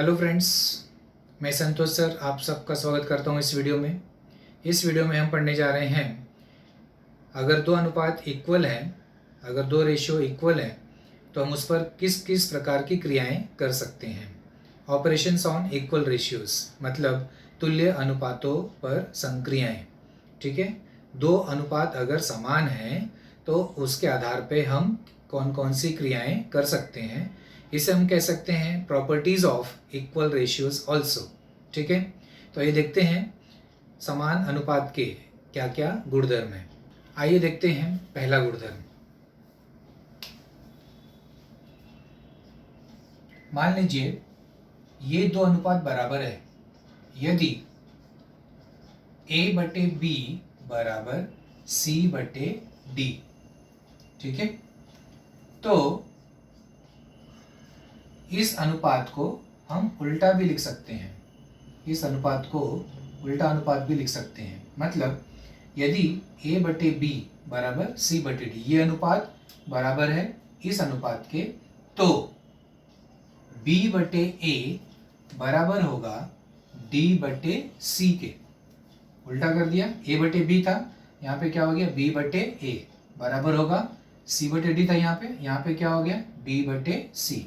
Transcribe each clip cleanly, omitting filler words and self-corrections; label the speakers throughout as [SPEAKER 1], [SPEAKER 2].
[SPEAKER 1] Hello friends, मैं संतोष sir आप सबका स्वागत करता हूं इस वीडियो में। इस वीडियो में हम पढ़ने जा रहे हैं, अगर दो अनुपात इक्वल हैं, अगर दो रेशियो इक्वल हैं तो हम उस पर किस किस प्रकार की क्रियाएं कर सकते हैं। ऑपरेशंस ऑन इक्वल रेशियोज मतलब तुल्य अनुपातों पर संक्रियाएं। ठीक है, दो अनुपात अगर समान हैं तो उसके आधार पे हम कौन कौन सी क्रियाएं कर सकते हैं, इसे हम कह सकते हैं properties of equal ratios also. ठीक है, तो ये देखते हैं समान अनुपात के क्या क्या गुणधर्म हैं। आइए देखते हैं पहला गुणधर्म। मान लीजिए ये दो अनुपात बराबर है यदि A/B बराबर C/D। ठीक है, तो इस अनुपात को हम उल्टा भी लिख सकते हैं, इस अनुपात को उल्टा अनुपात भी लिख सकते हैं। मतलब यदि A/B बराबर C/D, ये अनुपात बराबर है इस अनुपात के, तो B/A बराबर होगा D/C के। उल्टा कर दिया, A/B था, यहाँ पे क्या हो गया B/A बराबर होगा C/D था, यहाँ पे क्या हो गया D/C।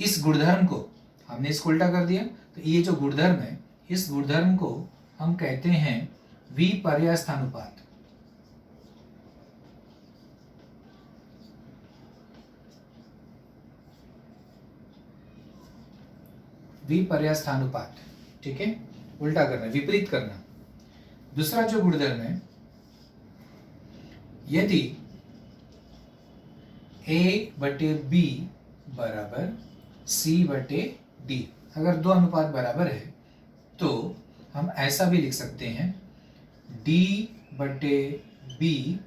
[SPEAKER 1] इस गुणधर्म को हमने इसको उल्टा कर दिया, तो ये जो गुणधर्म है इस गुणधर्म को हम कहते हैं विपर्यस्थानुपात। विपर्यस्थानुपात। ठीक है, उल्टा करना, विपरीत करना। दूसरा जो गुणधर्म है, यदि A/B बराबर C/D, अगर दो अनुपात बराबर है तो हम ऐसा भी लिख सकते हैं D/B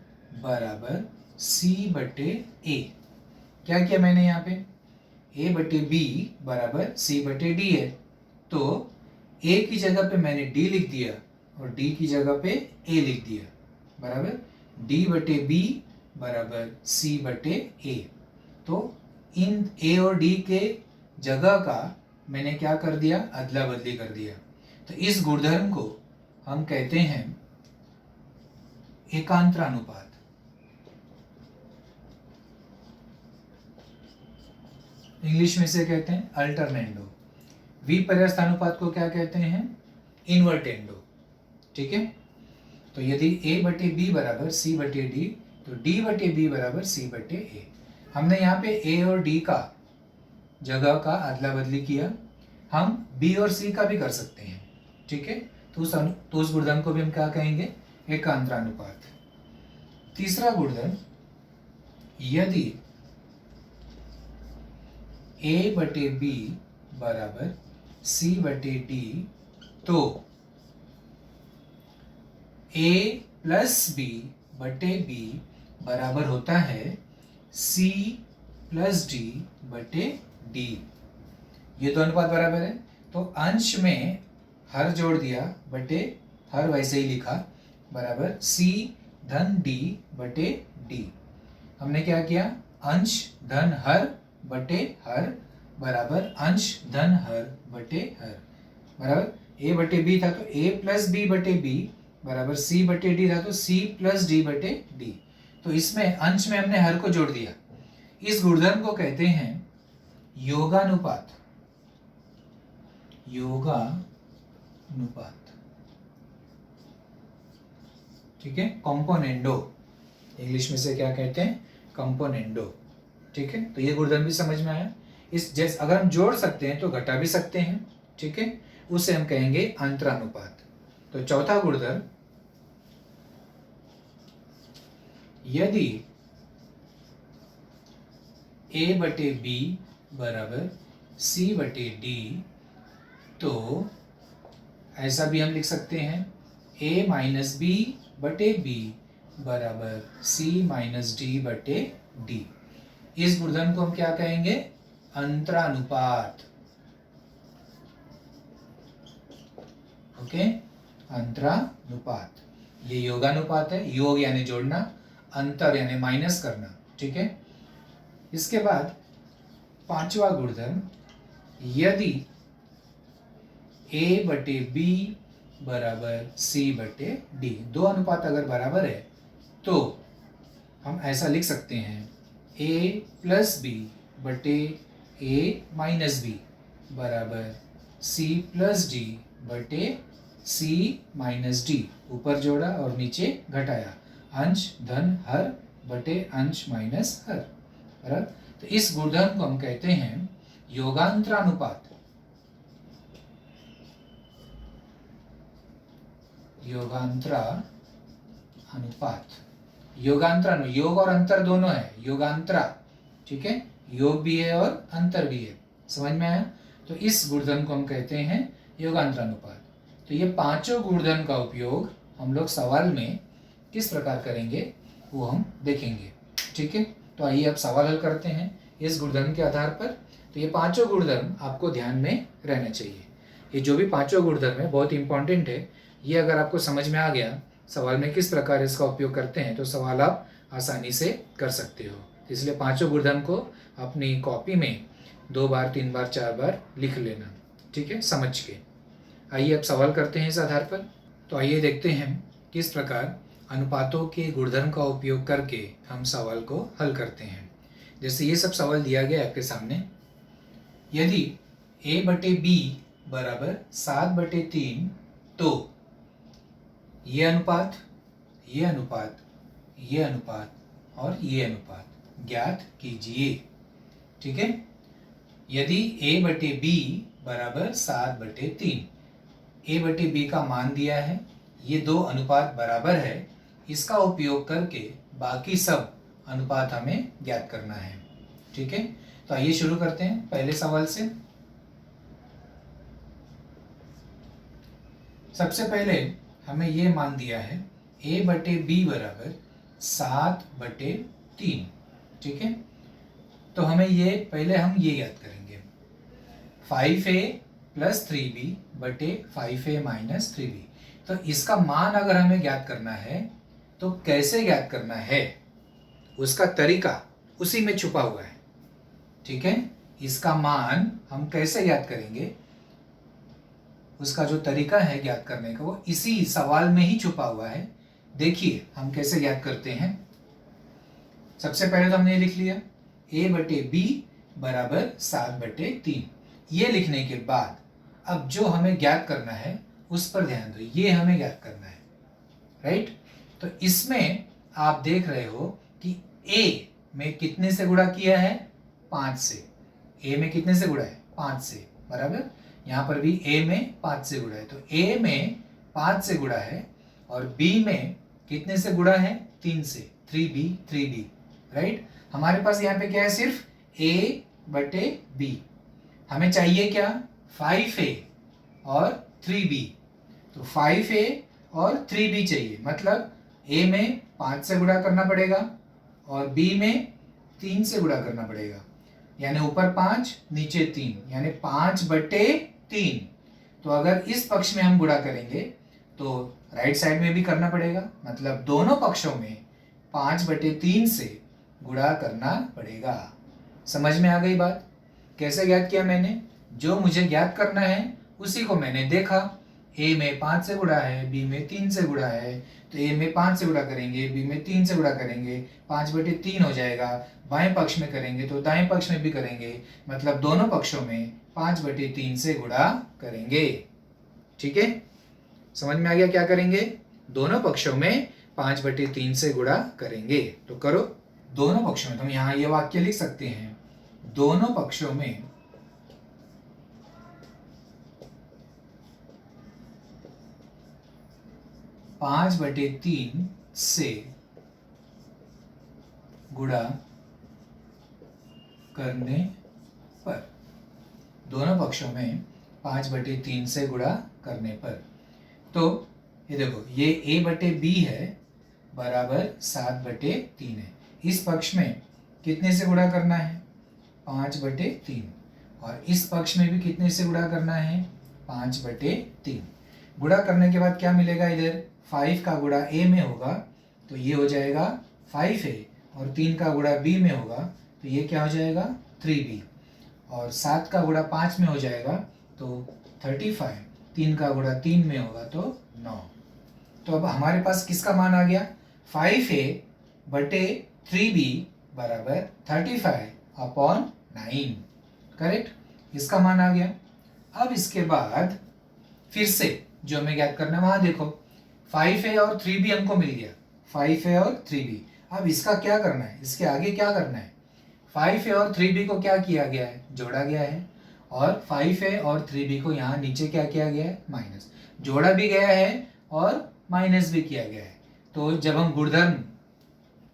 [SPEAKER 1] बराबर C/A। क्या किया मैंने यहाँ पे, A/B बराबर C/D है, तो A की जगह पे मैंने D लिख दिया और D की जगह पे A लिख दिया, बराबर D/B बराबर C/A। तो इन A और D के जगह का मैंने क्या कर दिया, अदला बदली कर दिया। तो इस गुणधर्म को हम कहते हैं एकांतरानुपात। इंग्लिश में से कहते हैं अल्टरनेंडो। विपर्यस्थानुपात को क्या कहते हैं, इन्वर्टेंडो। ठीक है, तो यदि A/B बराबर C/D तो D/B बराबर C/A। हमने यहाँ पे A और D का जगह का अदला बदली किया, हम B और C का भी कर सकते हैं। ठीक है, तो उस गुणधर्म को भी हम क्या कहेंगे, एकांतरानुपात। तीसरा गुणधर्म, यदि A/B बराबर C/D तो A+B/B बराबर होता है C+D/D। ये दो अनुपात बराबर है तो अंश में हर जोड़ दिया, बटे हर वैसे ही लिखा, बराबर C/D/D। हमने क्या किया, अंश धन हर बटे हर बराबर अंश धन हर बटे हर, बराबर A/B था तो A+B/B बराबर C/D था तो C+D/D। तो इसमें अंश में हमने हर को जोड़ दिया। इस गुणधर्म को कहते हैं योगानुपात। योगानुपात। ठीक है, कॉम्पोनेंडो, इंग्लिश में से क्या कहते हैं, कॉम्पोनेंडो। ठीक है, तो ये गुणधर्म भी समझ में आया। इस जैसे अगर हम जोड़ सकते हैं तो घटा भी सकते हैं। ठीक है, उसे हम कहेंगे अंतरानुपात। तो चौथा गुणधर्म, यदि A/B बराबर C/D तो ऐसा भी हम लिख सकते हैं A-B/B बराबर C-D/D। इस गुणधर्म को हम क्या कहेंगे, अंतरानुपात। ओके, अंतरानुपात। ये योगानुपात है, योग यानी जोड़ना, अंतर यानी माइनस करना। ठीक है, इसके बाद पांचवा गुणधर्म, यदि ए बटे बी बराबर सी बटे डी। दो अनुपात अगर बराबर है तो हम ऐसा लिख सकते हैं ए प्लस बी बटे ए माइनस बी बराबर सी प्लस डी बटे सी माइनस डी। ऊपर जोड़ा और नीचे घटाया, अंश धन हर बटे अंश माइनस हर, बराबर। तो इस गुणधर्म को हम कहते हैं योगांतरानुपात। योगांतरा अनुपात, योगांतरा, योग और अंतर दोनों है, योगांतरा, ठीक है, योग भी है और अंतर भी है, समझ में आया। तो इस गुणधर्म को हम कहते हैं योगांतरानुपात। तो ये पांचों गुणधर्म का उपयोग हम लोग सवाल में किस प्रकार करेंगे वो हम देखेंगे, ठीक है। तो आइए अब सवाल हल करते हैं इस गुणधर्म के आधार पर। तो ये पांचों गुणधर्म आपको ध्यान में रहना चाहिए। ये जो भी पांचों गुणधर्म है बहुत इंपॉर्टेंट है। ये अगर आपको समझ में आ गया सवाल में किस प्रकार इसका उपयोग करते हैं तो सवाल आप आसानी से कर सकते हो। इसलिए पांचों गुणधर्म को अपनी कॉपी में 2 बार 3 बार 4 बार लिख लेना, ठीक है, समझ के। आइए अब सवाल करते हैं इस आधार पर। तो आइए देखते हैं किस प्रकार अनुपातों के गुणधर्म का उपयोग करके हम सवाल को हल करते हैं। जैसे ये सब सवाल दिया गया आपके सामने। यदि a बटे बी बराबर 7 बटे 3 तो ये अनुपात, ये अनुपात, ये अनुपात और ये अनुपात ज्ञात कीजिए, ठीक है। यदि a बटे बी बराबर 7 बटे 3, a बटे बी का मान दिया है, ये दो अनुपात बराबर है, इसका उपयोग करके बाकी सब अनुपात हमें ज्ञात करना है, ठीक है। तो आइए शुरू करते हैं पहले सवाल से। सबसे पहले हमें ये मान दिया है a बटे बी बराबर 7 बटे 3, ठीक है। तो हमें ये पहले हम ये याद करेंगे 5a प्लस 3b बटे 5a माइनस 3b। तो इसका मान अगर हमें ज्ञात करना है तो कैसे ज्ञात करना है उसका तरीका उसी में छुपा हुआ है, ठीक है। इसका मान हम कैसे ज्ञात करेंगे, उसका जो तरीका है ज्ञात करने का वो इसी सवाल में ही छुपा हुआ है। देखिए हम कैसे ज्ञात करते हैं। सबसे पहले तो हमने लिख लिया a बटे बी बराबर 7 बटे 3। ये लिखने के बाद अब जो हमें ज्ञात करना है उस पर ध्यान दो, ये हमें ज्ञात करना है, राइट। तो इसमें आप देख रहे हो कि a में कितने से गुणा किया है, 5 से। a में कितने से गुणा है, 5 से, बराबर। यहाँ पर भी a में 5 से गुणा है, तो a में 5 से गुणा है और b में कितने से गुणा है, 3 से, 3b, राइट। हमारे पास यहाँ पे क्या है, सिर्फ a बटे b। हमें चाहिए क्या, 5a और 3b। तो 5a और 3b चाहिए, मतलब a में 5 से गुणा करना पड़ेगा और b में 3 से गुणा करना पड़ेगा, यानी ऊपर 5 नीचे 3, यानी 5 बटे 3। तो अगर इस पक्ष में हम गुणा करेंगे तो राइट साइड में भी करना पड़ेगा, मतलब दोनों पक्षों में 5 बटे 3 से गुणा करना पड़ेगा। समझ में आ गई बात। कैसे ज्ञात किया मैंने, जो मुझे ज्ञात करना है उसी को मैंने देखा। a में 5 से गुणा है, b में 3 से गुणा है, तो a में 5 से गुणा करेंगे, b में 3 से गुणा करेंगे, 5 बटे 3 हो जाएगा। बाएं पक्ष में करेंगे तो दाएं पक्ष में भी करेंगे, मतलब दोनों पक्षों में 5 बटे 3 से गुणा करेंगे, ठीक है। समझ में आ गया क्या करेंगे, दोनों पक्षों में 5 बटे 3 से गुणा करेंगे। तो करो दोनों पक्षों में। तो हम यहाँ ये वाक्य लिख सकते हैं, दोनों पक्षों में 5 बटे 3 से गुणा करने पर, दोनों पक्षों में 5 बटे 3 से गुणा करने पर। तो ये देखो, ये a बटे b है बराबर 7 बटे 3 है। इस पक्ष में कितने से गुणा करना है, 5 बटे 3, और इस पक्ष में भी कितने से गुणा करना है, 5 बटे 3। गुणा करने के बाद क्या मिलेगा, इधर 5 का गुणा a में होगा तो ये हो जाएगा 5a, और 3 का गुणा b में होगा तो ये क्या हो जाएगा 3b, और 7 का गुणा 5 में हो जाएगा तो 35, 3 का गुणा 3 में होगा तो 9। तो अब हमारे पास किसका मान आ गया, 5a बटे 3b बराबर 35/9। करेक्ट, इसका मान आ गया। अब इसके बाद फिर से जो हमें ज्ञात करना है वहां देखो, 5a और 3b हमको मिल गया, 5a और 3b। अब इसका क्या करना है, इसके आगे क्या करना है, 5a और 3b को क्या किया गया है, जोड़ा गया है, और 5a और 3b को यहाँ नीचे क्या किया गया है, माइनस। जोड़ा भी गया है और माइनस भी किया गया है। तो जब हम गुणधर्म,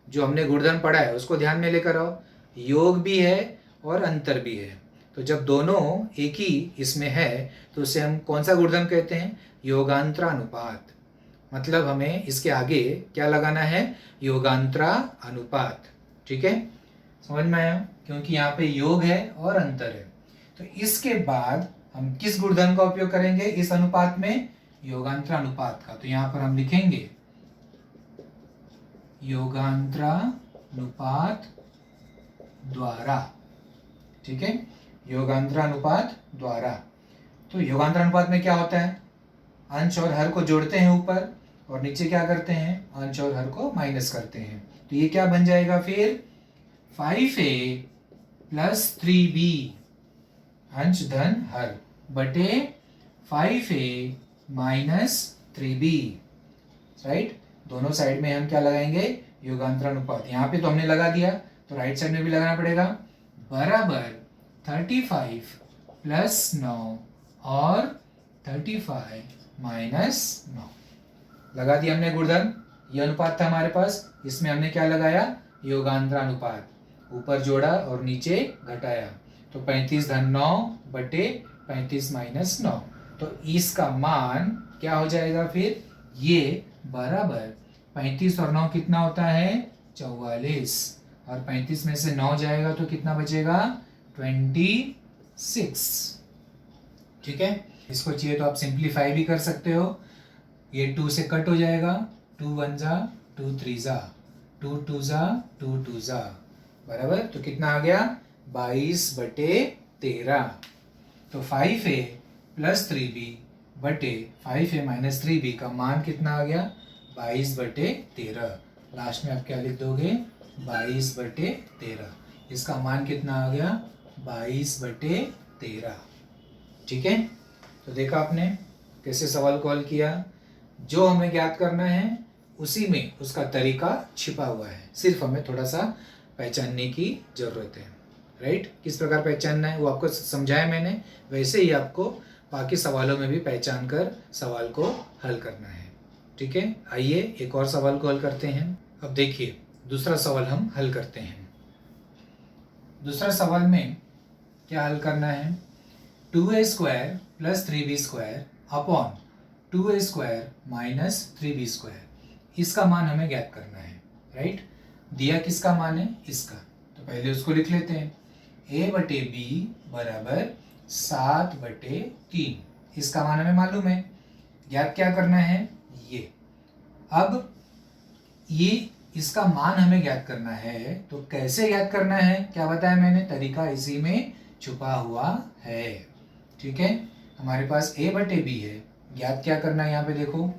[SPEAKER 1] जो हमने गुणधर्म पढ़ा है उसको ध्यान में लेकर आओ, योग भी है और अंतर भी है। तो जब दोनों एक ही इसमें है तो उसे हम कौन सा गुणधर्म कहते हैं, योगांतरानुपात। मतलब हमें इसके आगे क्या लगाना है, योगांतरानुपात। ठीक है, समझ में आया, क्योंकि यहाँ पे योग है और अंतर है। तो इसके बाद हम किस गुणधर्म का उपयोग करेंगे इस अनुपात में, योगांतरानुपात का। तो यहाँ पर हम लिखेंगे योगांतरानुपात द्वारा। ठीक है, योगांतरानुपात द्वारा। तो योगांतरानुपात में क्या होता है, अंश और हर को जोड़ते हैं ऊपर, और नीचे क्या करते हैं, अंश और हर को माइनस करते हैं। तो ये क्या बन जाएगा फिर, 5a प्लस 3b अंश धन हर बटे 5a माइनस 3b। राइट, दोनों साइड में हम क्या लगाएंगे, योगांतरानुपात। यहाँ पे तो हमने लगा दिया, तो राइट साइड में भी लगाना पड़ेगा, बराबर 35 प्लस 9 और 35 माइनस 9। लगा दिया हमने गुणधर्म। ये अनुपात था हमारे पास, इसमें हमने क्या लगाया, योगांतरानुपात। ऊपर जोड़ा और नीचे घटाया, तो 35 धन 9 बटे 35 माइनस 9। तो इसका मान क्या हो जाएगा फिर, ये बराबर 35 और 9 कितना होता है, 44, और 35 में से 9 जाएगा तो कितना बचेगा, 26। ठीक है, इसको चाहिए तो आप सिंप्लीफाई भी कर सकते हो। ये 2 से कट हो जाएगा, 2 1 जा 2 3 जा 2 2 जा 2 2 जा, बराबर। तो कितना आ गया, 22/13। तो 5a प्लस 3b बटे 5a माइनस 3b का मान कितना आ गया, 22/13। लास्ट में आप क्या लिख दोगे, 22/13। इसका मान कितना आ गया, 22/13। ठीक है, तो देखा आपने कैसे सवाल को हल किया। जो हमें ज्ञात करना है उसी में उसका तरीका छिपा हुआ है, सिर्फ हमें थोड़ा सा पहचानने की जरूरत है। राइट, किस प्रकार पहचानना है वो आपको समझाया मैंने, वैसे ही आपको बाकी सवालों में भी पहचान कर सवाल को हल करना है। ठीक है, आइए एक और सवाल को हल करते हैं। अब देखिए दूसरा सवाल हम हल करते हैं। दूसरा सवाल में क्या हल करना है, 2a square plus 3b square upon 2a square minus 3b square, इसका मान हमें ज्ञात करना है। राइट, दिया किसका मान है, इसका। तो पहले उसको लिख लेते हैं, a बटे b बराबर 7/3। इसका मान हमें मालूम है, ज्ञात क्या करना है, ये। अब ये इसका मान हमें ज्ञात करना है, तो कैसे ज्ञात करना है, क्या बताया मैंने, तरीका इसी में छुपा हुआ है। ठीक है, हमारे पास a बटे b है, ज्ञात क्या करना है, यहाँ पे देखो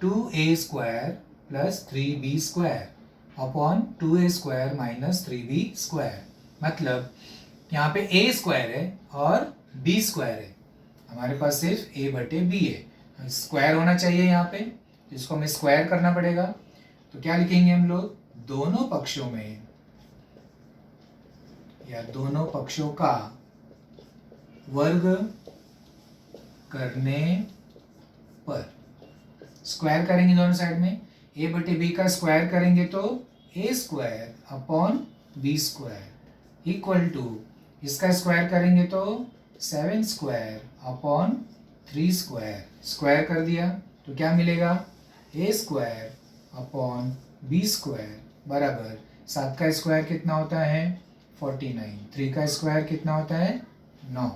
[SPEAKER 1] 2a square plus 3b square upon 2a square minus 3b square. मतलब यहाँ पे a स्क्वायर है और b स्क्वायर है, हमारे पास सिर्फ a बटे b है, स्क्वायर होना चाहिए यहाँ पे, तो इसको हमें स्क्वायर करना पड़ेगा। तो क्या लिखेंगे हम लोग, दोनों पक्षों में या दोनों पक्षों का वर्ग करने पर, स्क्वायर करेंगे दोनों साइड में, a बटे b का स्क्वायर करेंगे तो a square upon b square equal to, इसका स्क्वायर करेंगे तो 7 स्क्वायर अपॉन 3 स्क्वायर। स्क्वायर कर दिया तो क्या मिलेगा, a square upon b square बराबर 7 का स्क्वायर कितना होता है 49, 3 का स्क्वायर कितना होता है 9।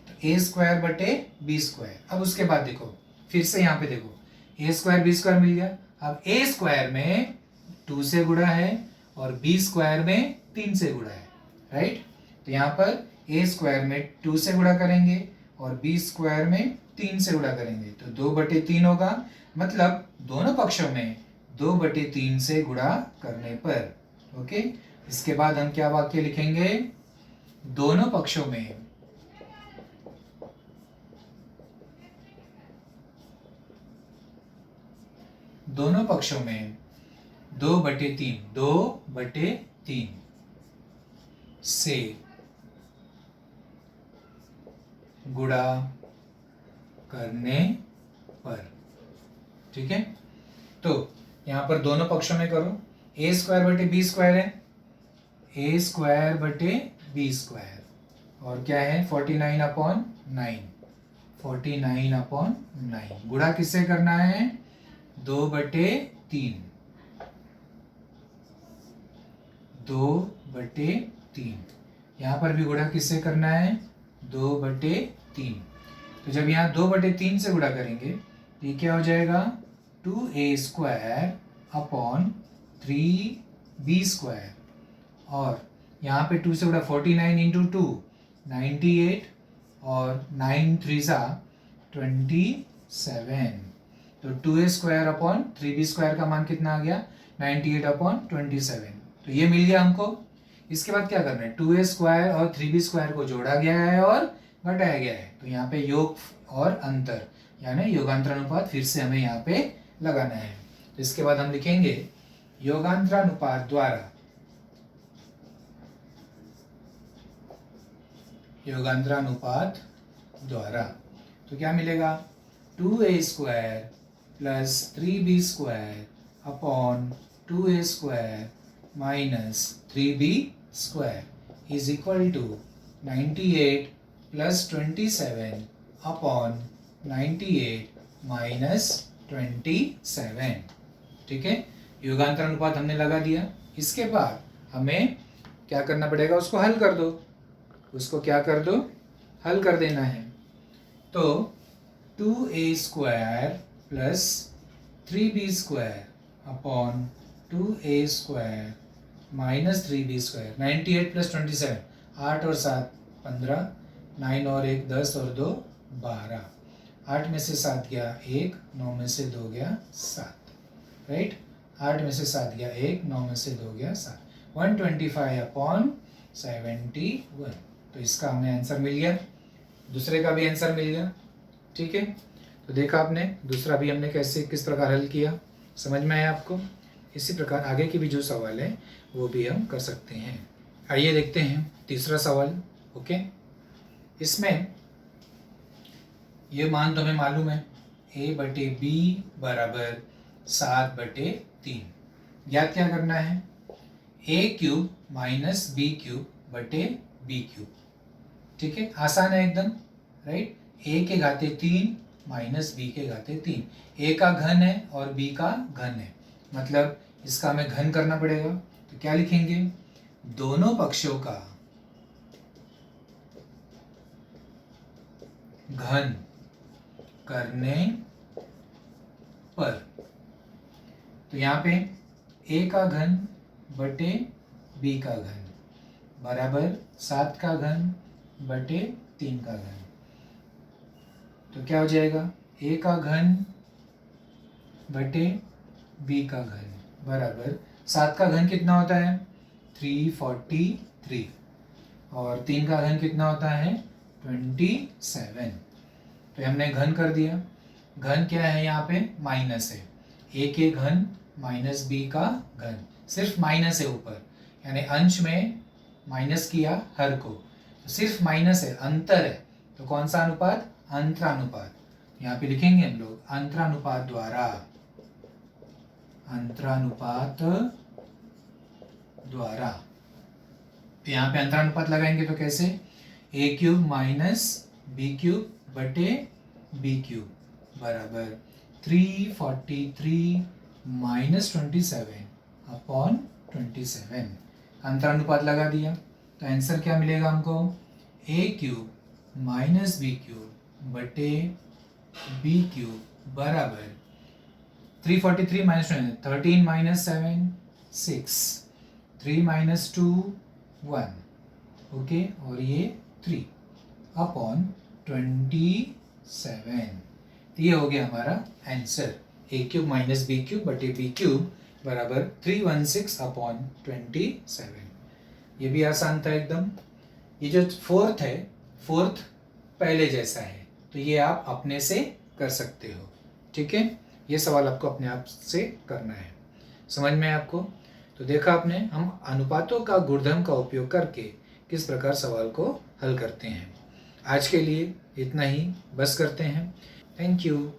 [SPEAKER 1] तो a स्क्वायर बटे b स्क्वायर। अब उसके बाद देखो फिर से यहाँ पे देखो, a स्क्वायर b स्क्वायर मिल गया। अब a स्क्वायर में 2 से गुणा है और b स्क्वायर में 3 से गुणा है। राइट, तो यहाँ पर a स्क्वायर में 2 से गुणा करेंगे और b स्क्वायर में 3 से गुणा करेंगे तो 2/3 होगा, मतलब दोनों पक्षों में 2/3 से गुणा करने पर। ओके, इसके बाद हम क्या वाक्य लिखेंगे, दोनों पक्षों में दोनों पक्षों में 2/3 से गुणा करने पर। ठीक है, तो यहां पर दोनों पक्षों में करो, a स्क्वायर बटे बी स्क्वायर है, a स्क्वायर बटे बी स्क्वायर, और क्या है 49/9, 49/9 गुणा किससे करना है, 2/3, 2/3। यहां पर भी गुणा किससे करना है, 2/3। तो जब यहाँ 2/3 से गुणा करेंगे तो ये क्या हो जाएगा, 2a square upon 3b square, और यहाँ पे 2 से गुणा 49 इंटू 2 98, और 9 3 27, तो 2a square upon 3b square का मान कितना आ गया, 98/27। तो ये मिल गया हमको। इसके बाद क्या करना है, 2a स्क्वायर और 3b स्क्वायर को जोड़ा गया है और घटाया गया है, तो यहाँ पे योग और अंतर यानी योगांतरानुपात फिर से हमें यहाँ पे लगाना है। तो इसके बाद हम लिखेंगे योगांतरानुपात द्वारा, योगांतरानुपात द्वारा, तो क्या मिलेगा, 2a square plus 3b square upon 2a square minus 3b square is equal to 98 plus 27 upon 98 minus 27। ठीक है, योगांतरानुपात हमने लगा दिया। इसके बाद हमें क्या करना पड़ेगा, उसको हल कर दो, उसको क्या कर दो, हल कर देना है। तो 2a square plus 3b square upon 2a square minus 3b square, 98 plus 27, 8 और 7 15, 9 और 1 10 और 2 12, 8 में से 7 गया 1, 9 में से 2 गया 7, राइट, 8 में से 7 गया 1, 9 में से 2 गया 7, 125/71। तो इसका हमें आंसर मिल गया, दूसरे का भी आंसर मिल गया। ठीक है, तो देखा आपने दूसरा भी हमने कैसे किस प्रकार हल किया, समझ में आया आपको। इसी प्रकार आगे के भी जो सवाल है वो भी हम कर सकते हैं। आइए देखते हैं तीसरा सवाल। ओके, इसमें ये मान तो हमें मालूम है, a/b बराबर 7/3। याद क्या करना है, a³ माइनस b³ बटे b³। ठीक है, आसान है एकदम, राइट, a के घाते 3 माइनस b के घाते 3, a का घन है और b का घन है, मतलब इसका हमें घन करना पड़ेगा। तो क्या लिखेंगे, दोनों पक्षों का घन करने पर। तो यहाँ पे a का घन बटे b का घन बराबर 7 का घन बटे 3 का घन। तो क्या हो जाएगा, a का घन बटे b का घन बराबर 7 का घन कितना होता है 343, और 3 का घन कितना होता है 27। तो हमने घन कर दिया। घन क्या है, यहाँ पे माइनस है, a के घन माइनस b का घन, सिर्फ माइनस है ऊपर, यानी अंश में माइनस किया हर को, तो सिर्फ माइनस है, अंतर है, तो कौन सा अनुपात, अंतरानुपात। यहाँ पे लिखेंगे हम लोग अंतरानुपात द्वारा, अंतरानुपात द्वारा। तो यहाँ पे अंतरानुपात लगाएंगे तो कैसे, a³ माइनस b³ बटे b³ बराबर 343 माइनस 27 अपॉन 27। अंतरानुपात लगा दिया तो आंसर क्या मिलेगा हमको, a³ माइनस b³ बटे b³ बराबर 343 माइनस 13 माइनस 7 6, 3 माइनस 2 1, ओके, और ये 3 अपॉन 27। ये हो गया हमारा आंसर। a³ माइनस b³ बटे b³ बराबर 316/27। ये भी आसान था एकदम। ये जो फोर्थ है, फोर्थ पहले जैसा है, तो ये आप अपने से कर सकते हो। ठीक है, ये सवाल आपको अपने आप से करना है। समझ में है आपको? तो देखा आपने, हम अनुपातों का गुणधर्म का उपयोग करके किस प्रकार सवाल को हल करते हैं। आज के लिए इतना ही, बस करते हैं। Thank you.